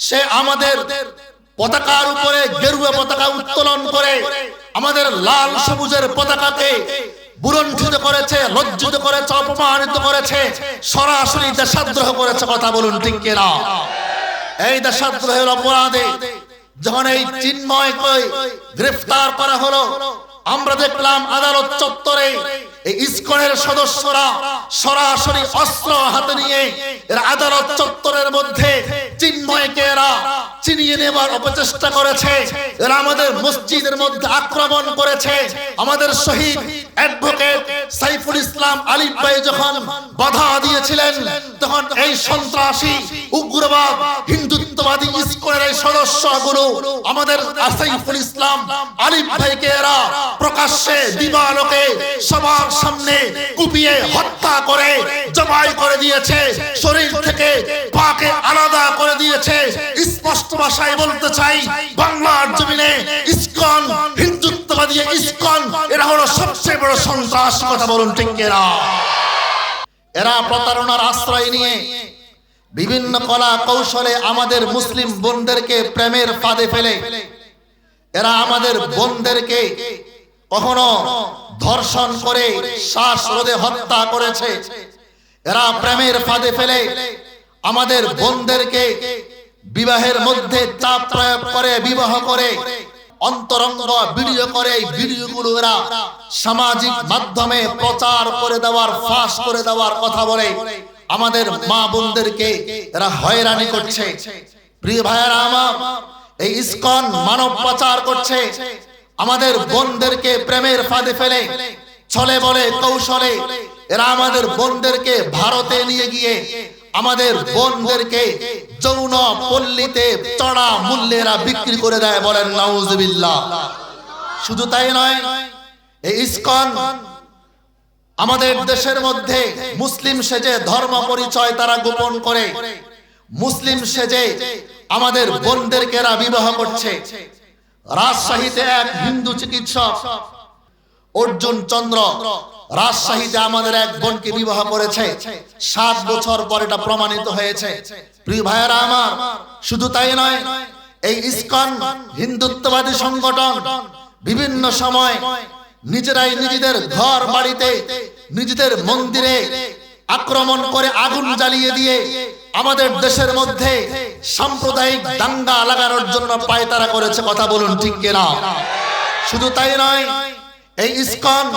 সে আমাদের পতাকার উপরে গেরুয়া পতাকা উত্তোলন করে আমাদের লাল সবুজের পতাকাকে বুলন্দিত করেছে, লজ্জিত করেছে, অপমানিত করেছে, সরাসরি দেশদ্রোহ করেছে। কথা বলুন ঠিক কিনা? এই দেশদ্রোহের অপরাধে যখন এই চিন্ময়কে গ্রেফতার করা হলো, আমরা দেখলাম আদালত চত্বরে এই ইসকনের সদস্যরা সরাসরি অস্ত্র হাতে নিয়ে এরা আদালত চত্বরের মধ্যে চিন্ময়কে এরা চিনিয়ে নেবার অপচেষ্টা করেছে। এরা আমাদের মসজিদের মধ্যে আক্রমণ করেছে। আমাদের শহীদ অ্যাডভোকেট সাইফুল ইসলাম আলিফ ভাই যখন বাধা দিয়েছিলেন, তখন এই সন্ত্রাসী উগ্রবাদ হিন্দুত্ববাদী ইসকনের এই সদস্যগুলো আমাদের সাইফুল ইসলাম আলিফ ভাইকে এরা প্রকাশ্যে দিবালোকে সবার সামনে কুপিয়ে হত্যা করে জবাই করে দিয়েছে, শরীর থেকে পাকে আলাদা করে দিয়েছে। স্পষ্ট ভাষায় বলতে চাই, বাংলার জমিনে ইসকন, হিন্দুত্ববাদী ইসকন এরা হলো সবচেয়ে বড় সন্ত্রাস। কথা বলুন ঠিক কিনা? এরা প্রতারণার আশ্রয় নিয়ে বিভিন্ন কলা কৌশলে আমাদের মুসলিম বোনদেরকে প্রেমের ফাঁদে ফেলে এরা আমাদের বোনদেরকে কখনো ধর্ষণ করে শ্বাসরোধে হত্যা করেছে। এরা প্রেমের ফাঁদে ফেলে আমাদের বোনদেরকে বিবাহের মধ্যে চাপ প্রয়োগ করে, বিবাহ করে, অন্তরঙ্গ ভিডিও করে। এই ভিডিওগুলো এরা সামাজিক মাধ্যমে প্রচার করে দেওয়ার, ফাঁস করে দেওয়ার কথা বলে আমাদের মা বোনদেরকে এরা হয়রানি করছে। প্রিয় ভাইয়েরা আমার, এই ইসকন মানব পাচার করছে, আমাদের বোনদেরকে প্রেমের ফাঁদে ফেলে ছলে বলে কৌশলে এরা আমাদের বোনদেরকে ভারতে নিয়ে গিয়ে আমাদের বোনদেরকে যৌন পল্লীতে চড়া মূল্যে এরা বিক্রি করে দেয়। বলেন নাউজুবিল্লাহ। শুধু তাই নয়, এই ইসকন আমাদের দেশের মধ্যে মুসলিম সেজে ধর্ম পরিচয় তারা গোপন করে মুসলিম সেজে আমাদের বোনদেরকে এরা বিবাহ করছে। রাজশাহীতে এক হিন্দু চিকিৎসক অর্জুন চন্দ্র রাজশাহীতে আমাদের এক বোনকে বিবাহ করেছে। 7 বছর পর এটা প্রমাণিত হয়েছে। প্রিয় ভাইয়েরা আমার, শুধু তাই নয়, এই ইসকন হিন্দুত্ববাদী সংগঠন বিভিন্ন সময় নিজেরাই নিজেদের ঘর বাড়িতে, নিজেদের মন্দিরে আক্রমণ করে আগুন জ্বালিয়ে দিয়ে আমাদের দেশের মধ্যে সাম্প্রদায়িক দাঙ্গা লাগানোর জন্য পায়তারা করেছে। কথা বলুন ঠিক কিনা? শুধু তাই নয়, এই ইসকন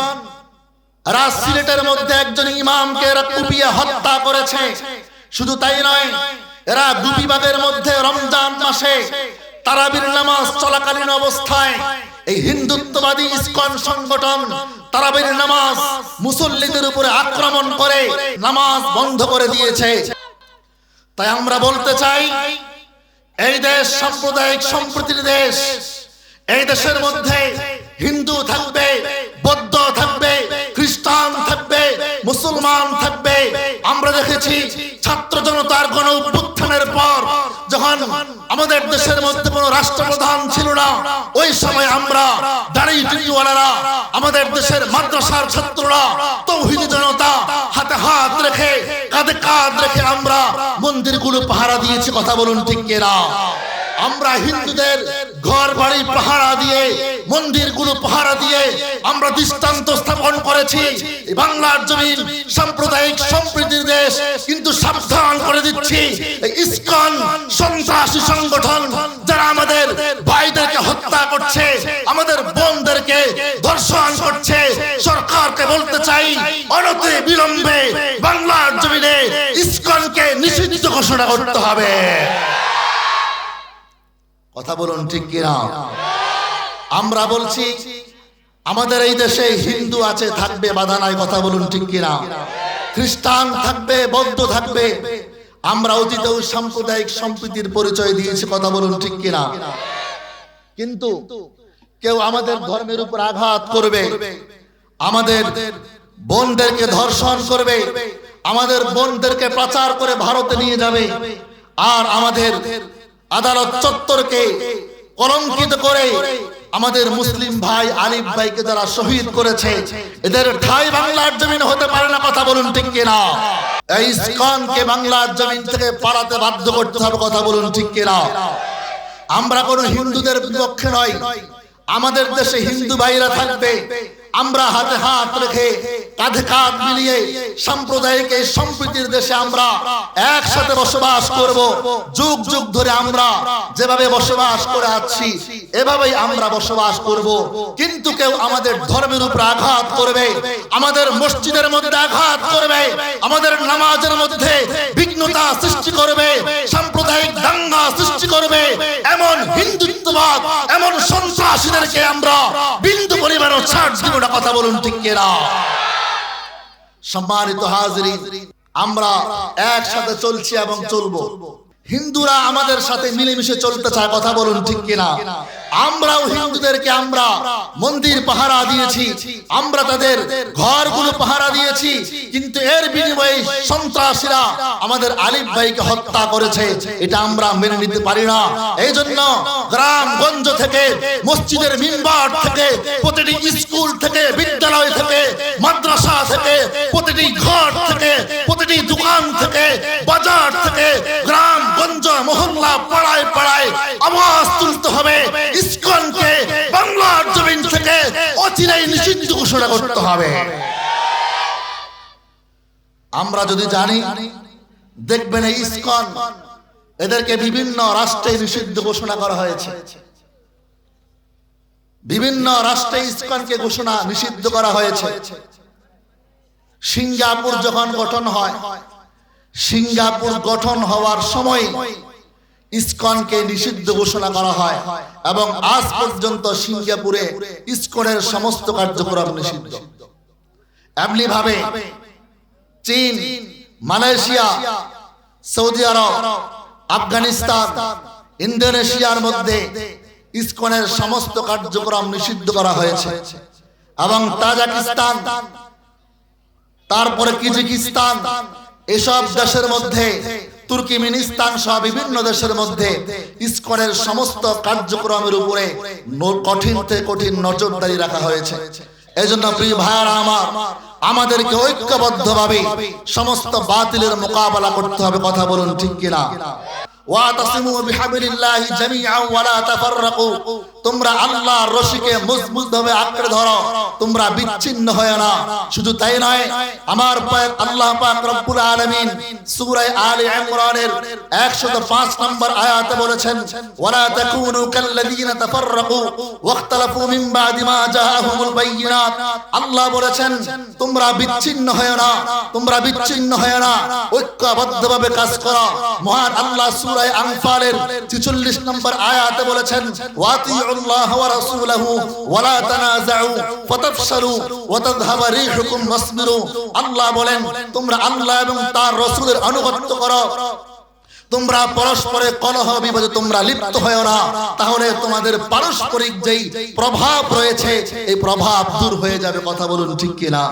সিলেটের মধ্যে একজন ইমামকে এরা কুপিয়ে হত্যা করেছে। শুধু তাই নয়, এরা দুবিবাগের মধ্যে রমজান মাসে তারাবির নামাজ চলাকালীন অবস্থায় এই হিন্দুত্ববাদী ইসকন সংগঠন তারাবির নামাজ মুসল্লিদের উপরে আক্রমণ করে নামাজ বন্ধ করে দিয়েছে। তাই আমরা বলতে চাই, এই দেশ সাম্প্রদায়িক সম্প্রীতির দেশ। এই দেশের মধ্যে হিন্দু থাকবে, বৌদ্ধ থাকবে, খ্রিস্টান থাকবে, মুসলমান থাকবে। আমরা দেখেছি ছাত্র জনতার গণ অভ্যুত্থানের পর যখন আমাদের দেশের মধ্যে কোনো রাষ্ট্রপ্রধান ছিল না, ওই সময় আমরা দাড়ি টুপিওয়ালারা, আমাদের দেশের মাদ্রাসার ছাত্ররা, তৌহিদি জনতা হাতে হাত রেখে, কাঁধে কাঁধ রেখে আমরা মন্দিরগুলো পাহারা দিয়েছি। কথা বলুন ঠিক কিনা? আমরা হিন্দুদের ঘর বাড়ি পাহারা দিয়ে, মন্দিরগুলো পাহারা দিয়ে আমরা দৃষ্টান্ত স্থাপন করেছি। বাংলার জমিন সাম্প্রদায়িক সম্প্রীতির দেশ, কিন্তু সাবধান করে দিচ্ছি, ইসকন সন্ত্রাসী সংগঠন যারা আমাদের ভাইদেরকে হত্যা করছে, আমাদের বোনদেরকে ধর্ষণ করছে, সরকারকে বলতে চাই অনতি বিলম্বে বাংলার জমিনে ইসকনকে নিষিদ্ধ ঘোষণা করতে হবে। কথা বলুন ঠিক কিনা? আমরা বলছি আমাদের এই দেশে হিন্দু আছে, থাকবে, বাধা নাই। কথা বলুন ঠিক কিনা? খ্রিস্টান থাকবে, বৌদ্ধ থাকবে। আমরা অতীতেও সাম্প্রদায়িক সম্প্রীতির পরিচয় দিয়েছি। কথা বলুন ঠিক কিনা? কিন্তু কেউ আমাদের ধর্মের উপর আঘাত করবে, আমাদের বোনদেরকে ধর্ষণ করবে, আমাদের বোনদেরকে পাচার করে ভারতে নিয়ে যাবে, আর আমাদের আদালত চত্বরকে কলঙ্কিত করে আমাদের মুসলিম ভাই আলিফ ভাইকে যারা শহীদ করেছে, এদের ঠাঁই বাংলার জমিন হতে পারে না, কথা বলুন ঠিক কিনা? এই ইসকনকে বাংলার জমিন থেকে পালাতে বাধ্য করতে হবে, কথা বলুন ঠিক কিনা? আমরা কোনো হিন্দুদের বিপক্ষে নই, আমাদের দেশে হিন্দু ভাইরা থাকবে, আমরা হাতে হাত রেখে কাঁধে কাঁধ মিলিয়ে সাম্প্রদায়িক এই সম্প্রীতির দেশে আমরা একসাথে বসবাস করব। যুগ যুগ ধরে আমরা যেভাবে বসবাস করে আসছি এভাবেই আমরা বসবাস করব। কিন্তু কেউ আমাদের ধর্মের উপর আঘাত করবে, আমাদের মসজিদের মধ্যে আঘাত করবে, আমাদের নামাজের মধ্যে বিঘ্নতা সৃষ্টি করবে, সাম্প্রদায়িক দাঙ্গা সৃষ্টি করবে, এমন হিন্দুত্ববাদ, এমন সন্ত্রাসীদেরকে আমরা বিন্দু পরিমাণও ছাড় দিব না, কথা বলুন ঠিক কিনা? সম্মানিত হাজিরিন, আমরা একসাথে চলছি এবং চলবো। হিন্দুরা আমাদের সাথে মিলেমিশে চলতে চায়, কথা বলুন ঠিক কিনা? আমরাও হিন্দুদেরকে আমরা মন্দির পাহারা দিয়েছি, আমরা তাদের ঘরগুলো পাহারা দিয়েছি, কিন্তু এর বিনিময়ে সন্ত্রাসীরা আমাদের আলিফ ভাইকে হত্যা করেছে, এটা আমরা মেনে নিতে পারি না। এই জন্য গ্রামগঞ্জ থেকে, মসজিদের মিম্বার থেকে, প্রতিটি স্কুল থেকে, বিদ্যালয় থেকে, মাদ্রাসা থেকে, প্রতিটি ঘর থেকে, প্রতিটি দোকান থেকে, বাজার থেকে, গ্রামগঞ্জ, মহল্লা, পাড়ায় পাড়ায় আওয়াজ তুলতে হবে, ইসকনকে বাংলার জমিন থেকে অচিরেই নিষিদ্ধ ঘোষণা করতে হবে। আমরা যদি জানি, দেখবেন এই ইসকন, এদেরকে বিভিন্ন রাষ্ট্রে নিষিদ্ধ ঘোষণা করা হয়েছে, বিভিন্ন রাষ্ট্রে ইসকনকে ঘোষণা নিষিদ্ধ করা হয়েছে। সিঙ্গাপুর যখন গঠন হয়, সিঙ্গাপুর গঠন হওয়ার সময় ইসকনকে নিষিদ্ধ ঘোষণা করা হয় এবং আজ পর্যন্ত সিঙ্গাপুরে ইসকনের সমস্ত কার্যক্রম নিষিদ্ধ। এমনি ভাবে চীন, মালয়েশিয়া, সৌদি আরব, আফগানিস্তান, ইন্দোনেশিয়ার মধ্যে ইসকনের সমস্ত কার্যক্রম নিষিদ্ধ করা হয়েছে এবং তাজিকিস্তান, তারপরে কিরগিজস্তান, এসব দেশের মধ্যে, তুর্কমেনিস্তান সহ বিভিন্ন দেশের মধ্যে ইসকনের সমস্ত কার্যক্রমের উপরে কঠিন থেকে কঠিন নজরদারি রাখা হয়েছে। এজন্য প্রিয় ভাইরা আমার, আমাদেরকে ঐক্যবদ্ধভাবে সমস্ত বাতিলের মোকাবেলা করতে হবে, কথা বলুন ঠিক কিনা? ওয়াতাসিমু বিহাবিলিল্লাহি জামিআন ওয়া লা তাফাররাকু, তোমরা আল্লাহর রশিকে মজবুতভাবে আঁকড়ে ধরো, তোমরা বিচ্ছিন্ন হয় না। শুধু তাই নয়, আমার পাক আল্লাহ পাক রব্বুল আলামিন সূরা আলে ইমরানের 105 নম্বর আয়াতে বলেছেন, ওয়ালা তাকুনু কাল্লাযীনা তাফাররাকু ওয়াখতালাফু মিন বাদি মা জাআহুমুল বায়িনাত। আল্লাহ বলেছেন, তোমরা বিচ্ছিন্ন হয় না, তোমরা বিচ্ছিন্ন হয় না, ঐক্যবদ্ধভাবে কাজ করো। মহান আল্লাহ সূরা আনফালের 46 নম্বর আয়াতে বলেছেন, ওয়াতিউল্লাহ ওয়া রাসূলাহু ওয়া লা তানাযাউ ফাতাফশালু ওয়া তাযহাবা রিহুকুম ওয়াসবিরু। আল্লাহ বলেন, তোমরা আল্লাহ এবং তার রাসূলের আনুগত্য করো, তোমরা পরস্পরে কলহ বিবাদে তোমরা লিপ্ত হয় না, তাহলে তোমাদের পারস্পরিক যেই প্রভাব রয়েছে এই প্রভাব দূর হয়ে যাবে, কথা বলুন ঠিক কিনা?